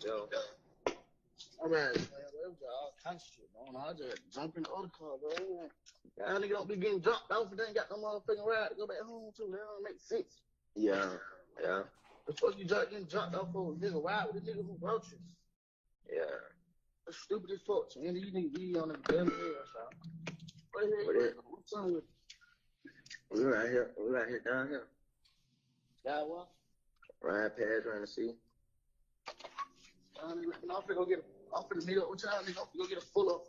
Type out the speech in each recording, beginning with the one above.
Yo. All right, man. There was all kinds of shit going on. I just jump in the other car, bro. Y'all niggas don't be getting jumped off and they ain't got no motherfucking ride to go back home to. That don't make sense. Yeah. The fuck you getting jumped off for a nigga ride with the nigga who wrote you? Yeah. That's stupid as fuck. So, you need to be on the damn air, so. What's up with We right here down here. y'all what? Ryan Paige trying to see. I'm finna meet up with y'all, nigga. I'm finna go get a fill up.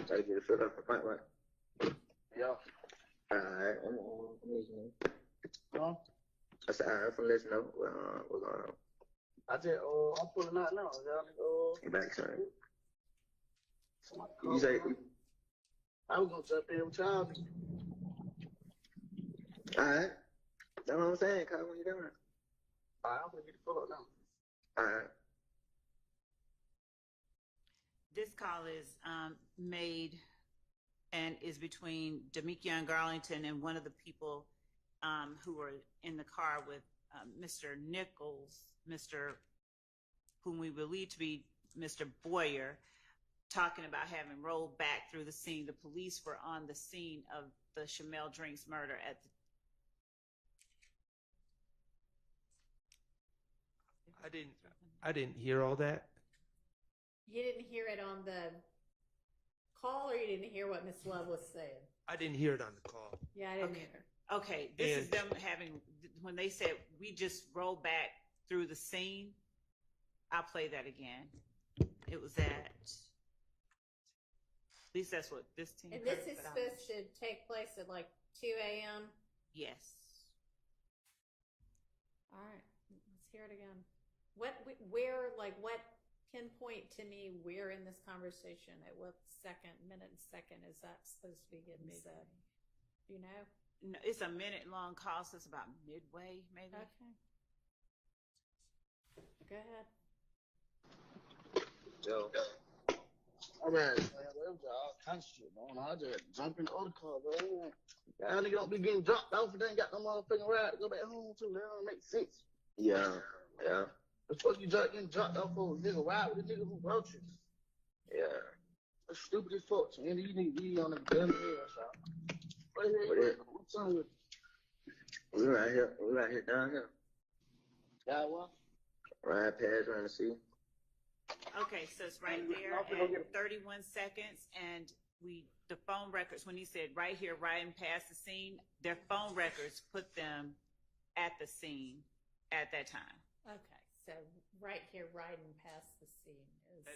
Try to get it filled up for fight, right? Yeah. Alright, I'm listening. Huh? I said, alright, I'm listening. What's going on? I just, I'm pulling out now. Y'all nigga, Back, son. You say, I was gonna jump in with y'all. alright. That's what I'm saying, Kyle, when you doing? Alright, I'm gonna get the fill up now. Alright. This call is made and is between Damekion, Garlington, and one of the people who were in the car with Mr. Nichols, whom we believe to be Mr. Boyer, talking about having rolled back through the scene. The police were on the scene of the Shymel Drinks murder at the I didn't hear all that. You didn't hear it on the call, or you didn't hear what Miss Love was saying? I didn't hear it on the call. Yeah, I didn't Okay. hear. Okay, this is them having, when they said we just rolled back through the scene. I'll play that again. It was at least that's what this team. And this heard, is but supposed to take place at like 2 a.m. Yes. All right, let's hear it again. What pinpoint to me where in this conversation, at what minute and second is that supposed to be getting said? Do you know? No, it's a minute-long call, so it's about midway, maybe. Okay. Go ahead. Yo. All right, man. There was all kinds of shit going on. I just jump in the other car, bro. Y'all niggas don't be getting jumped off and they ain't got no motherfucking ride to go back home to. That don't make sense. Yeah. The fuck you getting jumped off for a nigga ride with the nigga who wrote you? Yeah. That's stupid as fuck. So, you need to be on the damn air, so. What's up with We right here down here. y'all what? Ryan Paige trying to see. Okay, so it's right there at 31 seconds, and the phone records, when he said right here, riding past the scene, their phone records put them at the scene at that time. Okay, so right here, riding past the scene is.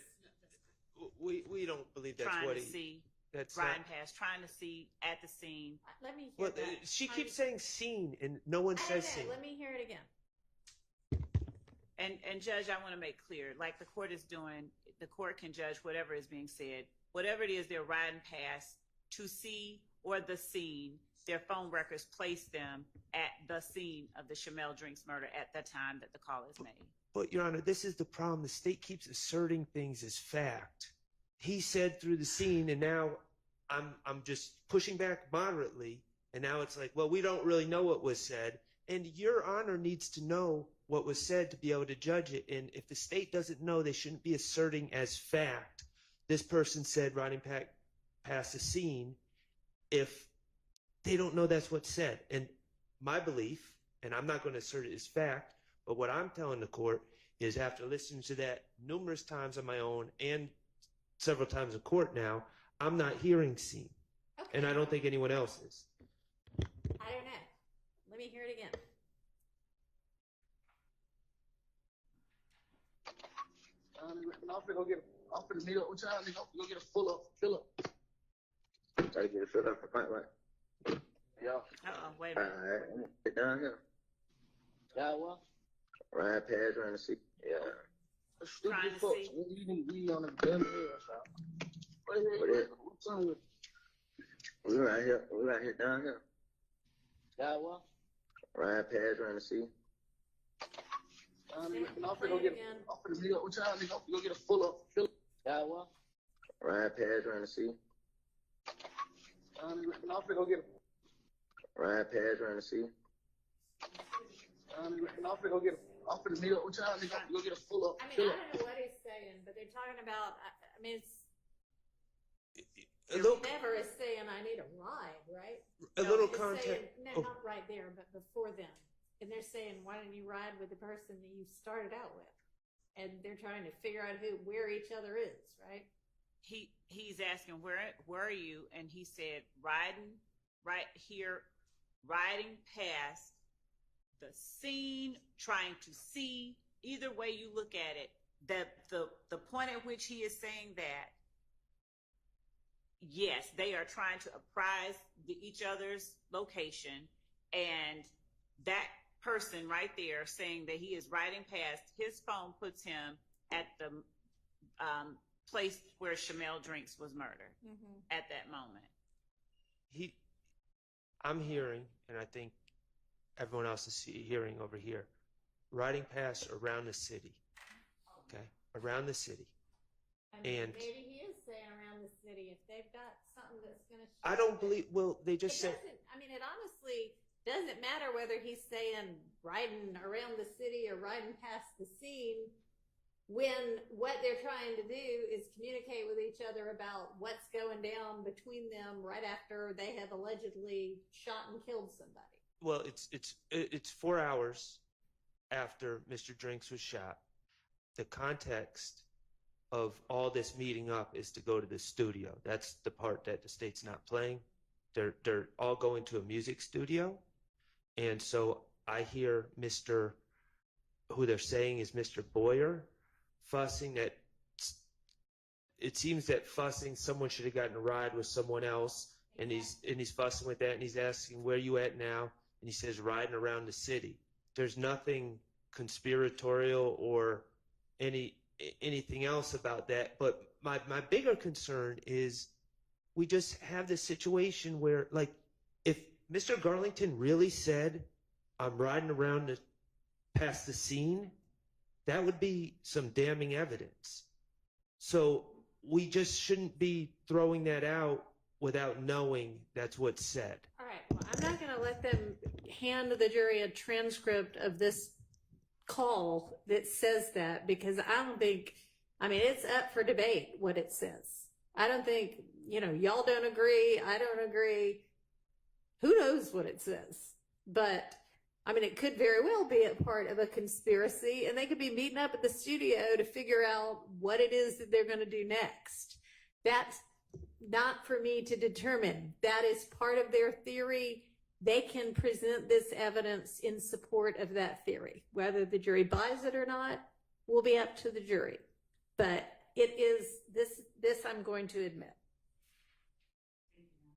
We don't believe that's trying what to he. see, That's riding not, past, trying to see at the scene. Let me hear well, that. she keeps saying scene, and no one says scene. Let me hear it again. And Judge, I want to make clear, like the court is doing, the court can judge whatever is being said. Whatever it is they're riding past to see or the scene, their phone records place them at the scene of the Shymel Drinks murder at the time that the call is made. But Your Honor, this is the problem. The state keeps asserting things as fact. He said through the scene, and now I'm just pushing back moderately, and now it's like, well, we don't really know what was said, and Your Honor needs to know what was said to be able to judge it. And if the state doesn't know, they shouldn't be asserting as fact. This person said riding past the scene if they don't know that's what's said. And my belief, and I'm not going to assert it as fact, but what I'm telling the court is after listening to that numerous times on my own and several times in court now, I'm not hearing scene. Okay. And I don't think anyone else is. I don't know. Let me hear it again. I'm finna meet up with y'all, nigga. I'm finna go get a fill up. Try to get it filled up for fight, right? Yeah. Wait a minute. Alright, get down here. Y'all what? Ryan Paige trying to see. Yeah. That's stupid Trying as to fuck. see. So, you need to be on the damn air, so. What's up with We right here down here. y'all what? Ryan Paige trying to see. I'm finna meet up with y'all, nigga. I'm finna go get a fill up. Y'all what? Ryan Paige trying to see. I'm finna go get Ryan Paige trying to see. I'm finna go get offered to meet up with y'all. They gonna go get a full up. I mean, I don't know what he's saying, but they're talking about, I mean, it's, Look, never is saying I need a ride, right? a little It's context. saying, no, Oh. not right there, but before then. And they're saying, why don't you ride with the person that you started out with? And they're trying to figure out where each other is, right? He's asking where are you, and he said riding right here, riding past the scene, trying to see. Either way you look at it, the point at which he is saying that, yes, they are trying to apprise each other's location, and that person right there saying that he is riding past, his phone puts him at the place where Shymel Drinks was murdered at that moment. I'm hearing, and I think everyone else is hearing over here, riding past around the city. Okay, around the city. I mean, And maybe he is saying around the city if they've got something that's going to. I don't believe. Well, they just said. I mean, it honestly doesn't matter whether he's saying riding around the city or riding past the scene, when what they're trying to do is communicate with each other about what's going down between them right after they have allegedly shot and killed somebody. Well, it's 4 hours after Mr. Drinks was shot. The context of all this meeting up is to go to the studio. That's the part that the state's not playing. They're all going to a music studio, and so I hear Mr. who they're saying is Mr. Boyer fussing that. It seems that someone should have gotten a ride with someone else, and he's fussing with that, and he's asking, where you at now? And he says riding around the city. There's nothing conspiratorial or anything else about that. But my bigger concern is we just have this situation where, like, if Mr. Garlington really said, I'm riding around past the scene, that would be some damning evidence. So we just shouldn't be throwing that out without knowing that's what's said. All right. Well, I'm not going to let them hand the jury a transcript of this call that says that, because I don't think, I mean, it's up for debate what it says. I don't think, y'all don't agree. I don't agree. Who knows what it says? But I mean, it could very well be a part of a conspiracy, and they could be meeting up at the studio to figure out what it is that they're going to do next. That's not for me to determine. That is part of their theory. They can present this evidence in support of that theory. Whether the jury buys it or not will be up to the jury. But it is this I'm going to admit.